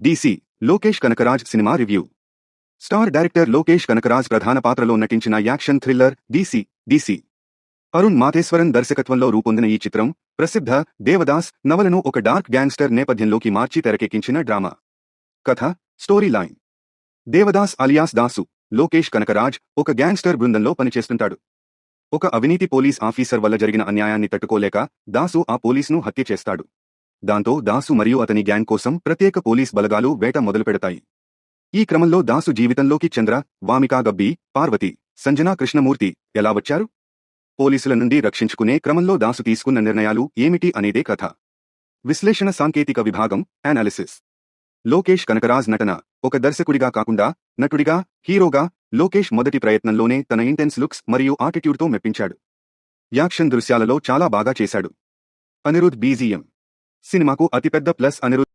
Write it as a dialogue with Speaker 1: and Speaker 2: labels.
Speaker 1: DC Lokesh Kanagaraj cinema review. Star director Lokesh Kanagaraj ప్రధాన పాత్రలో నటించిన action thriller DC. Arun Matheswaran దర్శకత్వంలో రూపొందిన ఈ చిత్రం ప్రసిద్ధ దేవదాస్ నవలను ఒక డార్క్ గ్యాంగ్స్టర్ నేపథ్యంలోకి మార్చి తెరకెక్కించిన డ్రామా. కథ, story line. Devadas alias Dasu, Lokesh Kanagaraj ఒక గ్యాంగ్స్టర్ బృందంలో పనిచేస్తుంటాడు. ఒక అవినీతి పోలీస్ ఆఫీసర్ వల్ల జరిగిన అన్యాయాన్ని తట్టుకోలేక దాసు ఆ పోలీసును హత్య చేస్తాడు. దాంతో దాసు మరియు అతని గ్యాంగ్ కోసం ప్రత్యేక పోలీస్ బలగాలు వేట మొదలుపెడతాయి. ఈ క్రమంలో దాసు జీవితంలోకి చంద్ర, వామికా గబ్బి, పార్వతి, సంజనా కృష్ణమూర్తి ఎలా వచ్చారు? పోలీసుల నుండి రక్షించుకునే క్రమంలో దాసు తీసుకున్న నిర్ణయాలు ఏమిటి అనేదే కథ. విశ్లేషణ. సాంకేతిక విభాగం, అనాలిసిస్. లోకేష్ కనకరాజ్ నటన. ఒక దర్శకుడిగా కాకుండా నటుడిగా, హీరోగా లోకేష్ మొదటి ప్రయత్నంలోనే తన ఇంటెన్స్ లుక్స్ మరియు ఆటిట్యూడ్తో మెప్పించాడు. యాక్షన్ దృశ్యాలలో చాలా బాగా చేశాడు. అనిరుద్ బీజీఎం. సినిమాకు అతిపెద్ద ప్లస్ అనిరుద్.